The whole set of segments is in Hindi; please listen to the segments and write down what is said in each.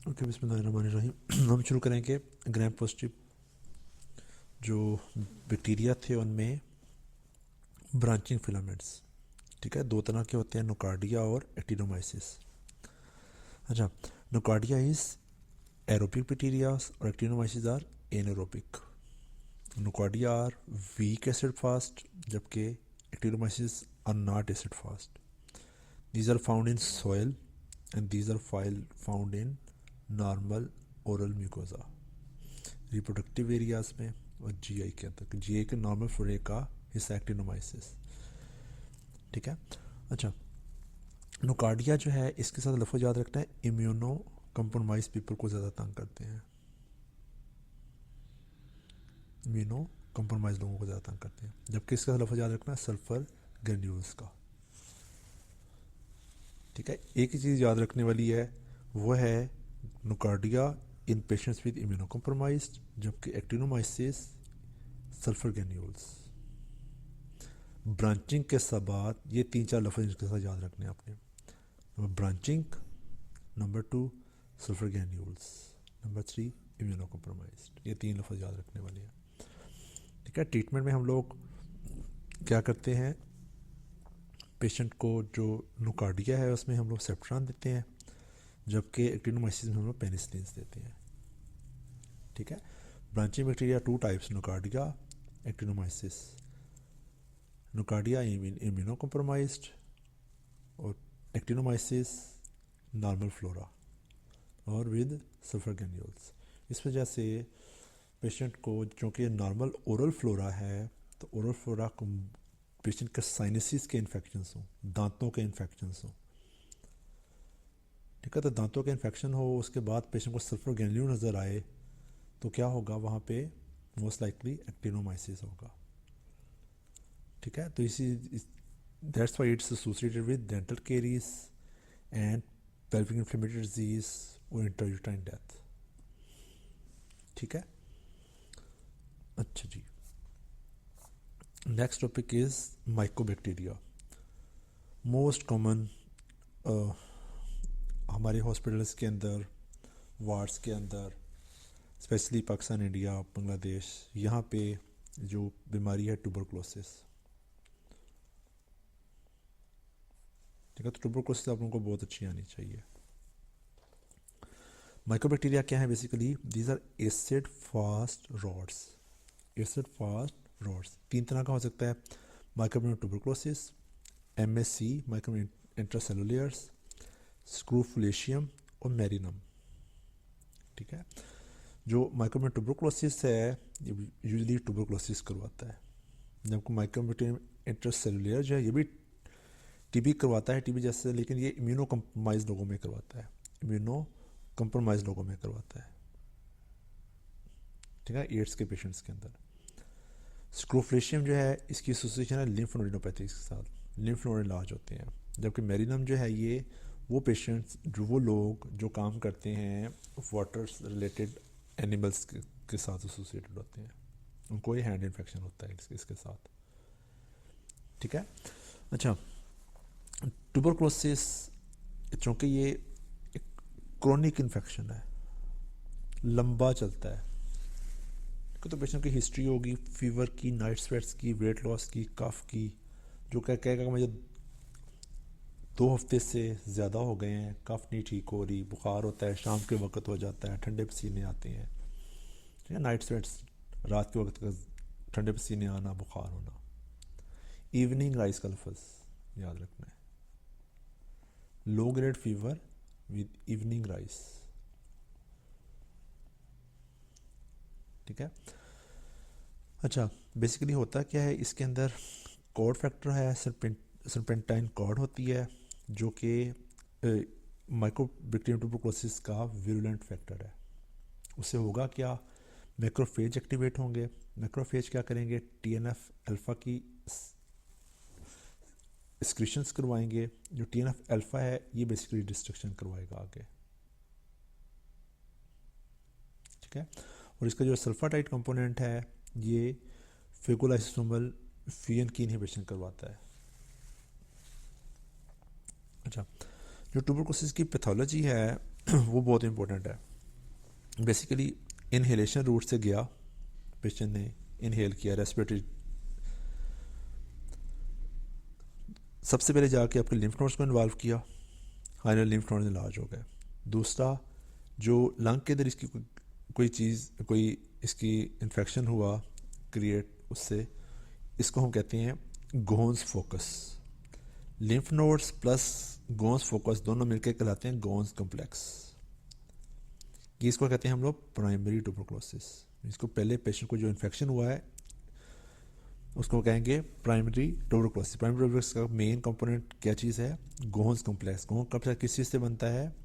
ओके, बिस्मिल्लाहिर्रहमानिर्रहीम। हम शुरू करेंगे ग्राम पॉजिटिव जो बैक्टीरिया थे उनमें ब्रांचिंग फिलामेंट्स। ठीक है, दो तरह के होते हैं, नोकार्डिया और एक्टिनोमाइसिस। अच्छा, नोकार्डिया इज एरोबिक बैक्टीरिया और actinomyces are anaerobic. Nocardia are weak acid fast जबकि actinomyces are not acid fast. These are found in soil and these are found in normal oral mucosa, reproductive areas में और जीआई के अंदर। जीआई के नॉर्मल फ्लोरे का हिस्सा एक्टिनोमाइसिस। ठीक है। अच्छा, नोकार्डिया जो है इसके साथ लफ्ज़ याद रखना है, इम्यूनो कंप्रोमाइज पीपल को ज़्यादा तंग करते हैं। इम्यूनो कंप्रोमाइज लोगों को ज़्यादा तंग करते हैं, जबकि इसका लफ्ज़ याद रखना है सल्फर ग्रेन्यूल्स का। ठीक है, एक ही चीज़ याद रखने वाली है, वो है nocardia in patients with immuno compromised, जबकि एक्टिनोमाइसिस सल्फर ग्रेन्यूल्स। ब्रांचिंग के बाद ये 3-4 लफ्ज़ इसके साथ याद रखने हैं आपने। Number branching, number 2 sulphur granules, number 3 immuno compromised. ये 3 लफ्ज़ याद रखने वाले हैं। ठीक है, ट्रीटमेंट में हम लोग क्या करते हैं, पेशेंट को जो नोकार्डिया है उसमें हम लोग सेप्ट्रान देते हैं, जबकि एक्टिनोमाइसिस में हम लोग पेनिसिलिन देते हैं। ठीक है, branching bacteria 2 types, nocardia, actinomyces. Nocardia immuno compromised और एक्टिनोमाइसिस नॉर्मल फ्लोरा और विद सल्फर ग्रेन्यूल्स। इस वजह से पेशेंट को, चूँकि नॉर्मल ओरल फ्लोरा है, तो ओरल फ्लोरा को पेशेंट के साइनसिस के इन्फेक्शंस हों, दांतों के इन्फेक्शंस हों। ठीक है, तो दांतों के इन्फेक्शन हो, उसके बाद पेशेंट को सल्फर ग्रेन्यूल नज़र आए, तो क्या होगा, वहाँ पे मोस्ट लाइकली एक्टिनोमाइसिस होगा। ठीक है, तो इसी that's why it's associated with dental caries and pelvic inflammatory disease और इंट्रायूटाइन डेथ। ठीक है। अच्छा जी, next topic is mycobacteria. Most common हमारे हॉस्पिटल्स के अंदर, वार्ड्स के अंदर, स्पेशली पाकिस्तान, इंडिया, बांग्लादेश, यहाँ पे जो बीमारी है ट्यूबरकुलोसिस। ठीक है, तो ट्यूबरकुलोसिस आप लोगों को बहुत अच्छी आनी चाहिए। माइकोबैक्टीरिया क्या है basically, these are acid fast rods. Acid fast rods 3 तरह का हो सकता है, mycobacterium tuberculosis, MSC mycobacterium intracellulars, scrofulaceum और मेरिनम। ठीक है, जो माइकोबैक्टीरियम ट्यूबरकुलोसिस है ये यूजुअली ट्यूबरकुलोसिस करवाता है, जबकि माइकोबैक्टीरियम इंट्रासेलुलर जो है ये भी टीबी करवाता है, टीबी जैसे, लेकिन ये इम्यूनो कंप्रोमाइज लोगों में करवाता है, इम्यूनो कंप्रोमाइज लोगों में करवाता है। ठीक है, एड्स के पेशेंट्स के अंदर। स्क्रूफुलेशियम जो है इसकी एसोसिएशन है लिम्फ नोडिनोपैथी के साथ, लिम्फ नोड इलाज होते हैं। जबकि मेरिनम जो है ये वो पेशेंट्स, जो वो लोग जो काम करते हैं वाटर रिलेटेड एनिमल्स के साथ एसोसिएटेड होते हैं, उनको ये हैंड इन्फेक्शन होता है इसके साथ। ठीक है। अच्छा, ट्यूबरकुलोसिस चूँकि ये एक क्रोनिक इन्फेक्शन है, लंबा चलता है, तो पेशेंट की हिस्ट्री होगी फीवर की, नाइट स्वेट्स की, वेट लॉस की, कफ की, जो कहेगा मुझे 2 हफ्ते से ज़्यादा हो गए हैं, कफ नहीं ठीक हो रही, बुखार होता है, शाम के वक्त हो जाता है, ठंडे पसीने आते हैं। ठीक है, नाइट स्वेट्स, रात के वक्त का ठंडे पसीने आना, बुखार होना। इवनिंग राइस का लफ्ज़ याद रखना है, low grade fever with evening rice. ठीक है। अच्छा, बेसिकली होता क्या है, इसके अंदर कॉड फैक्टर है, सरपेंटाइन कॉड होती है, जो कि माइकोबैक्टीरियम ट्यूबरकुलोसिस का विरुलेंट फैक्टर है। उससे होगा क्या, मैक्रोफेज एक्टिवेट होंगे। मैक्रोफेज क्या करेंगे, TNF अल्फ़ा की एक्सक्रीशंस करवाएंगे। जो TNF अल्फ़ा है ये बेसिकली डिस्ट्रक्शन करवाएगा आगे। ठीक है, और इसका जो सल्फाटाइड कंपोनेंट है ये फेगोलाइसोसोमल फीएन की इनहिबिशन करवाता है। अच्छा, जो ट्यूबरकुलोसिस की पैथोलॉजी है वो बहुत इंपॉर्टेंट है। बेसिकली इनहेलेशन रूट से गया, पेशेंट ने इनहेल किया, रेस्पिरेटरी, सबसे पहले जाके आपके लिम्फ नोड्स को इन्वॉल्व किया, हाइनर लिम्फ नोड इलाज हो गए। दूसरा, जो लंग के अंदर इसकी कोई चीज़, कोई इसकी इन्फेक्शन हुआ क्रिएट, उससे इसको हम कहते हैं Ghon's focus. Lymph nodes plus Ghon's focus दोनों मिलकर कहलाते हैं गोन्स कॉम्प्लेक्स। ये इसको कहते हैं हम लोग प्राइमरी ट्यूबरकुलोसिस। इसको पहले पेशेंट को जो इन्फेक्शन हुआ है उसको कहेंगे प्राइमरी ट्यूबरकुलोसिस। प्राइमरी ट्यूबरकुलोसिस का मेन कंपोनेंट क्या चीज़ है? गोन्स कॉम्प्लेक्स। गोन्स कॉम्प्लेक्स किस चीज़ से बनता है?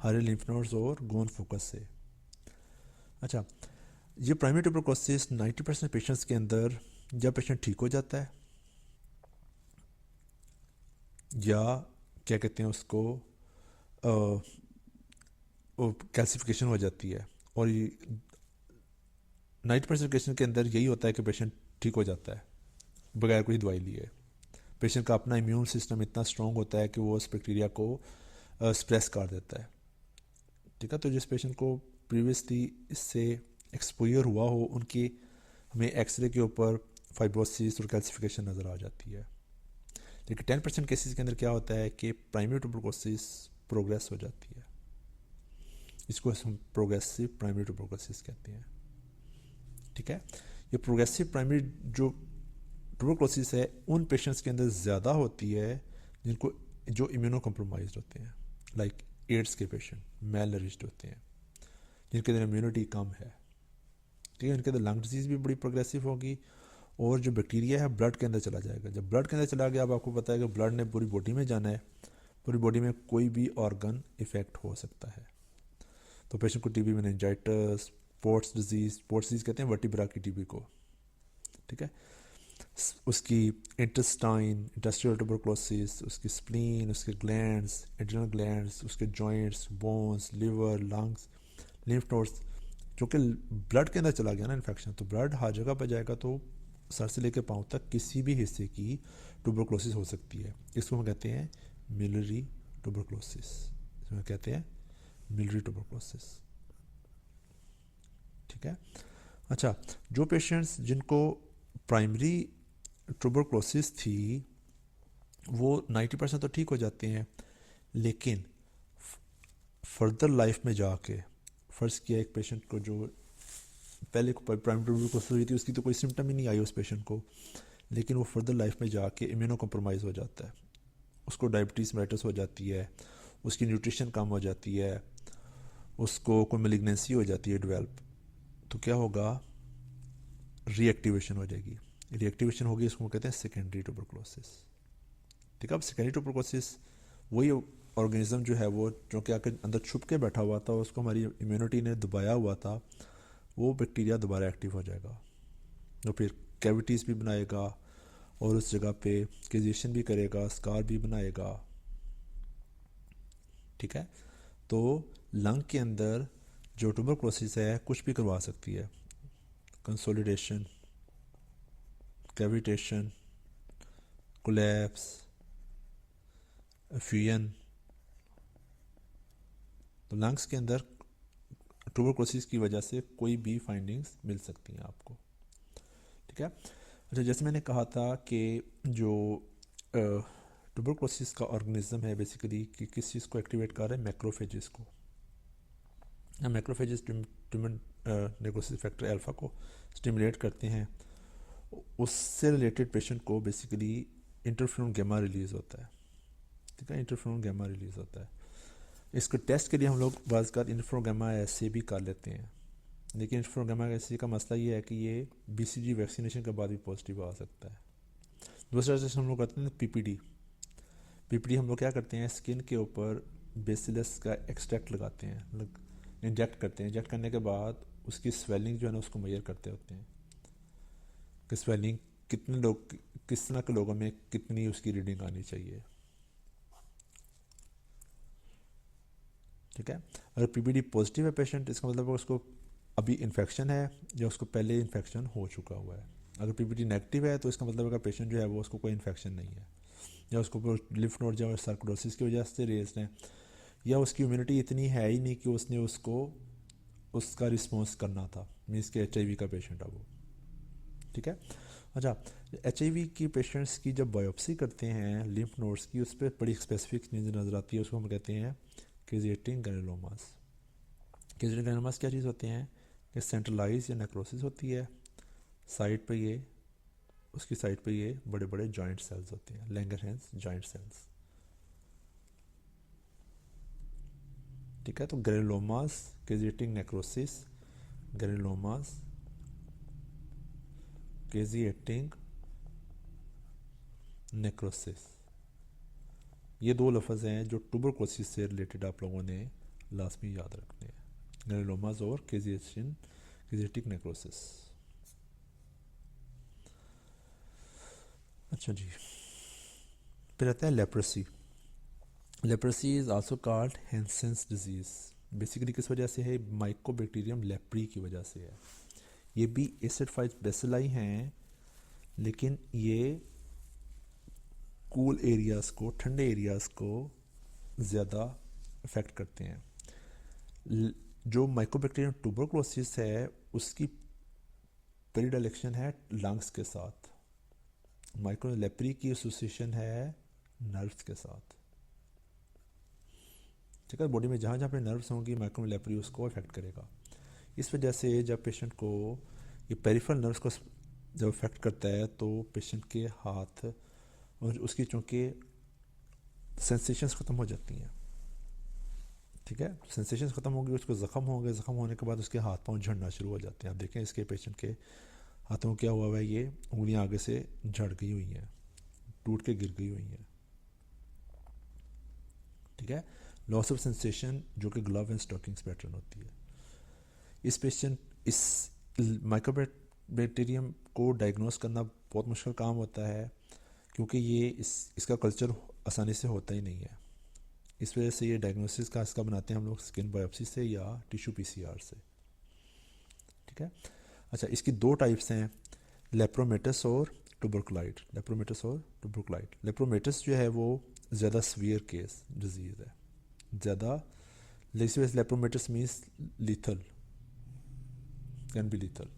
हरे लिम्फ नोड्स और गोन फोकस से। अच्छा, ये प्राइमरी ट्यूबरकुलोसिस 90% पेशेंट्स के अंदर जब पेशेंट ठीक हो जाता है, या क्या कहते हैं उसको, कैल्सिफिकेशन हो जाती है, और ये 90% पेशेंट के अंदर यही होता है कि पेशेंट ठीक हो जाता है बगैर कोई दवाई लिए। पेशेंट का अपना इम्यून सिस्टम इतना स्ट्रॉन्ग होता है कि वो उस बैक्टीरिया को स्प्रेस कर देता है। ठीक है, तो जिस पेशेंट को प्रीवियसली इससे एक्सपोजर हुआ हो, उनकी हमें एक्सरे के ऊपर फाइब्रोसिस और कैल्सिफिकेशन नज़र आ जाती है। लेकिन 10% केसेस के अंदर क्या होता है कि प्राइमरी ट्यूबरकुलोसिस प्रोग्रेस हो जाती है। इसको हम प्रोग्रेसिव प्राइमरी ट्यूबरकुलोसिस कहते हैं। ठीक है, ये प्रोग्रेसिव प्राइमरी जो ट्यूबरकुलोसिस है उन पेशेंट्स के अंदर ज़्यादा होती है जिनको, जो इम्यूनो कॉम्प्रोमाइज्ड होते हैं, लाइक एड्स के पेशेंट, मेल नरिश्ड होते हैं, जिनके अंदर इम्यूनिटी कम है। ठीक है, उनके अंदर लंग डिजीज़ भी बड़ी प्रोग्रेसिव होगी, और जो बैक्टीरिया है ब्लड के अंदर चला जाएगा। जब ब्लड के अंदर चला गया, अब आपको पता है कि ब्लड ने पूरी बॉडी में जाना है, पूरी बॉडी में कोई भी ऑर्गन इफेक्ट हो सकता है। तो पेशेंट को टीबी, मेनिंजाइटिस, पोर्ट्स डिजीज़ कहते हैं वर्टिब्रा की टीबी को। ठीक है, उसकी इंटेस्टाइनल ट्यूबरकुलोसिस, उसकी स्प्लीन, उसके ग्लैंड्स, एड्रिनल ग्लैंड्स, उसके joints, bones, liver, lungs, lymph nodes, क्योंकि ब्लड के अंदर चला गया ना इन्फेक्शन, तो ब्लड हर जगह पर जाएगा, तो सर से लेकर पाँव तक किसी भी हिस्से की ट्यूबरकुलोसिस हो सकती है। इसको हम कहते हैं मिलरी ट्यूबरकुलोसिस। इसमें कहते हैं मिलरी ट्यूबरकुलोसिस। ठीक है, अच्छा, जो पेशेंट्स जिनको प्राइमरी ट्यूबरकुलोसिस थी वो 90% तो ठीक हो जाते हैं, लेकिन फर्दर लाइफ में जाके, फ़र्ज़ किया एक पेशेंट को जो पहले प्राइमरी ट्यूबरकुलोसिस हुई थी, उसकी तो कोई सिम्टम ही नहीं आई उस पेशेंट को, लेकिन वो फर्दर लाइफ में जाके इम्यूनो कॉम्प्रोमाइज़ हो जाता है, उसको डायबिटीज़ मेलिटस हो जाती है, उसकी न्यूट्रिशन कम हो जाती है, उसको कोई मेलिग्नेंसी हो जाती है डेवलप, तो क्या होगा? रीएक्टिवेशन हो जाएगी। रीएक्टिवेशन होगी, इसको कहते हैं सेकेंडरी ट्यूबरकुलोसिस। ठीक है, अब सेकेंडरी ट्यूबरकुलोसिस वही ऑर्गेनिज्म जो है वो, जो कि आके अंदर छुप के बैठा हुआ था, उसको हमारी इम्यूनिटी ने दबाया हुआ था, वो बैक्टीरिया दोबारा एक्टिव हो जाएगा, तो फिर कैविटीज़ भी बनाएगा, और उस जगह पे केजेशन भी करेगा, स्कार भी बनाएगा। ठीक है, तो लंग के अंदर जो ट्यूबरकुलोसिस है कुछ भी करवा सकती है, कंसोलिडेशन, कैविटेशन, कोलैप्स, फ्यूजन। तो लंग्स के अंदर ट्यूबरकुलोसिस की वजह से कोई भी फाइंडिंग्स मिल सकती हैं आपको। ठीक है, अच्छा, जैसे मैंने कहा था कि जो ट्यूबरकुलोसिस का ऑर्गेनिज्म है बेसिकली कि किस चीज़ को एक्टिवेट कर रहा है? मैक्रोफेजेस को। Macrophages tumour necrosis factor alpha को स्टिमुलेट करते हैं। उससे रिलेटेड पेशेंट को बेसिकली इंटरफ्यूरॉन गैमा रिलीज़ होता है। ठीक है, इंटरफ्यूरॉन गैमा रिलीज़ होता है। इसको टेस्ट के लिए हम लोग बाज़ इंटरफ्यूरॉन गैमा ऐसे भी कर लेते हैं, लेकिन इंटरफ्यूरॉन गैमा ऐसे का मसला ये है कि ये बीसीजी वैक्सीनेशन के बाद भी पॉजिटिव आ सकता है। दूसरा टेस्ट हम लोग करते हैं पीपीडी हम लोग क्या करते हैं? स्किन के ऊपर बेसिलस का एक्सट्रैक्ट लगाते हैं, इंजेक्ट करते हैं। इंजेक्ट करने के बाद उसकी स्वेलिंग जो है ना उसको मेजर करते होते हैं कि स्वेलिंग कितने लोग, किस तरह के लोगों में कितनी उसकी रीडिंग आनी चाहिए। ठीक है, अगर पीपीडी पॉजिटिव है पेशेंट, इसका मतलब है उसको अभी इन्फेक्शन है या उसको पहले इन्फेक्शन हो चुका हुआ है। अगर पीपीडी नेगेटिव है तो इसका मतलब है पेशेंट जो है वो उसको कोई इन्फेक्शन नहीं है, या उसको लिम्फ नोड जो सर्कुलोसिस की वजह से रेज हैं, या उसकी इम्यूनिटी इतनी है ही नहीं कि उसने उसको उसका रिस्पॉन्स करना था, मीन्स कि HIV का पेशेंट है वो, ठीक है। अच्छा, HIV की पेशेंट्स की जब बायोप्सी करते हैं लिम्फ नोड्स की, उस पर बड़ी स्पेसिफिक चीज़ नज़र आती है, उसको हम कहते हैं कैजेटिंग ग्रैनुलोमास। कैजेटिंग ग्रैनुलोमास क्या चीज़ होते हैं कि सेंट्रलाइज या नेक्रोसिस होती है, साइड पे ये उसकी साइड पे ये बड़े बड़े जॉइंट सेल्स होते हैं, लैंगरहैंस जॉइंट सेल्स, ठीक है। तो ग्रैनुलोमास, कैजेटिंग नेक्रोसिस, ग्रैनुलोमास, कैजेटिंग नेक्रोसिस, ये दो लफ्ज़ हैं जो ट्यूबरकुलोसिस से रिलेटेड आप लोगों ने लास्ट में याद रखने हैं, ग्रैनुलोमास और कैजेटिक नेक्रोसिस। अच्छा जी, फिर आता है leprosy. Leprosy is also called Hansen's disease. Basically किस वजह से है? माइकोबैक्टीरियम लेप्री की वजह से है। ये भी एसिड फाइज बेसिलाई हैं, लेकिन ये कूल एरियाज़ को, ठंडे एरियाज़ को ज़्यादा अफेक्ट करते हैं। जो माइकोबैक्टीरियम ट्यूबरकुलोसिस है उसकी प्रीडायलेक्शन है लंग्स के साथ, माइक्रो लेप्री की एसोसिएशन है नर्व्स के साथ, ठीक है। बॉडी में जहाँ जहाँ पे नर्व्स होंगी माइक्रो लेप्री उसको अफेक्ट करेगा। इस वजह से जब पेशेंट को ये पेरिफेरल नर्व्स को जब अफेक्ट करता है तो पेशेंट के हाथ और उसकी चूँकि सेंसेशंस ख़त्म हो जाती हैं, ठीक है। सेंसेशंस ख़त्म होंगी, उसको ज़ख़म होंगे, ज़ख़म होने के बाद उसके हाथ पांव झड़ना शुरू हो जाते हैं। आप देखें इसके पेशेंट के हाथों में क्या हुआ है, ये उंगलियां आगे से झड़ गई हुई हैं, टूट के गिर गई हुई हैं, ठीक है। लॉस ऑफ सेंसेशन जो कि ग्लव एंड स्टॉकिंग्स पैटर्न होती है। इस माइक्रोबैक्टीरियम को डायग्नोस करना बहुत मुश्किल काम होता है, क्योंकि ये इसका कल्चर आसानी से होता ही नहीं है। इस वजह से ये डायग्नोसिस का इसका बनाते हैं हम लोग स्किन बायोप्सी से या टिश्यू PCR से, ठीक है। अच्छा, इसकी दो टाइप्स हैं, लेप्रोमेटस और ट्यूबरकुलाइट। लेप्रोमेटस और ट्यूबरकुलाइट। लेप्रोमेटस जो है वो ज़्यादा सीवियर केस डिजीज़ है, ज़्यादा लेप्रोमेटस means lethal, can be lethal.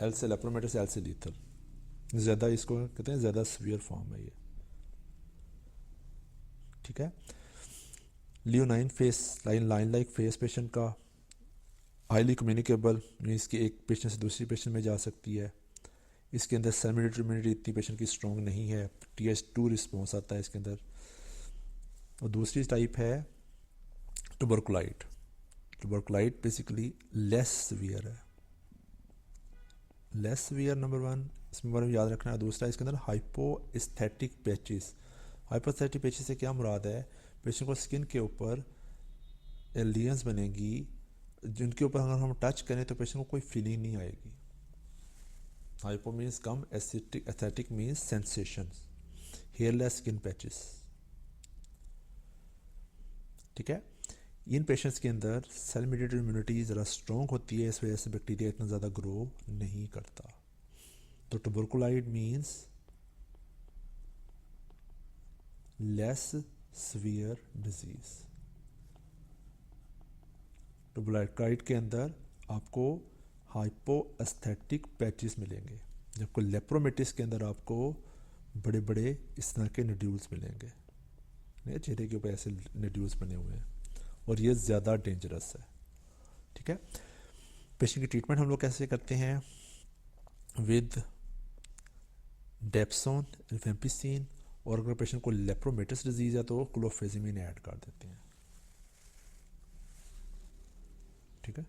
L से लेप्रोमेटस, एल से लीथल, ज़्यादा इसको कहते हैं ज़्यादा सीवियर फॉर्म है ये, ठीक है। Leonine face, line like face patient का, हाईली कम्युनिकेबल मीन्स कि एक पेशेंट से दूसरी पेशेंट में जा सकती है। इसके अंदर सेल मेडिएटेड इम्यूनिटी इतनी पेशेंट की स्ट्रॉन्ग नहीं है, TH2 रिस्पॉन्स आता है इसके अंदर। और दूसरी टाइप है ट्यूबरकुलाइट। ट्यूबरकुलाइट बेसिकली लेस सीवियर है, लेस सीवियर नंबर वन, इसमें बारे में याद रखना है। दूसरा इसके अंदर हाइपोस्थेटिक पैचेस। हाइपोस्थेटिक पैचेस से क्या मुराद है? पेशेंट को स्किन के ऊपर एलियंस बनेगी जिनके ऊपर अगर हम टच करें तो पेशेंट को कोई फीलिंग नहीं आएगी। हाइपो मीन्स कम, aesthetic means sensations, hairless skin patches, ठीक है। इन पेशेंट्स के अंदर सेल मेडिएटेड इम्यूनिटी ज़रा स्ट्रॉन्ग होती है, इस वजह से बैक्टीरिया इतना ज़्यादा ग्रो नहीं करता। तो ट्यूबरकुलाइट मीन्स लेस सीवियर डिजीज। ट्यूबरकुलाइट के अंदर आपको हाइपोस्थेटिक पैचेस मिलेंगे, जबकि लेप्रोमेटिस के अंदर आपको बड़े बड़े इस तरह के नड्यूल्स मिलेंगे, चेहरे के ऊपर ऐसे नड्यूल्स बने हुए हैं, और ये ज़्यादा डेंजरस है, ठीक है। पेशेंट की ट्रीटमेंट हम लोग कैसे करते हैं? विद डेप्सोन, रिफेम्पिसिन, और अगर पेशेंट को लेप्रोमेटिस डिजीज़ है तो क्लोफेजिमिन ऐड कर देते हैं, ठीक है।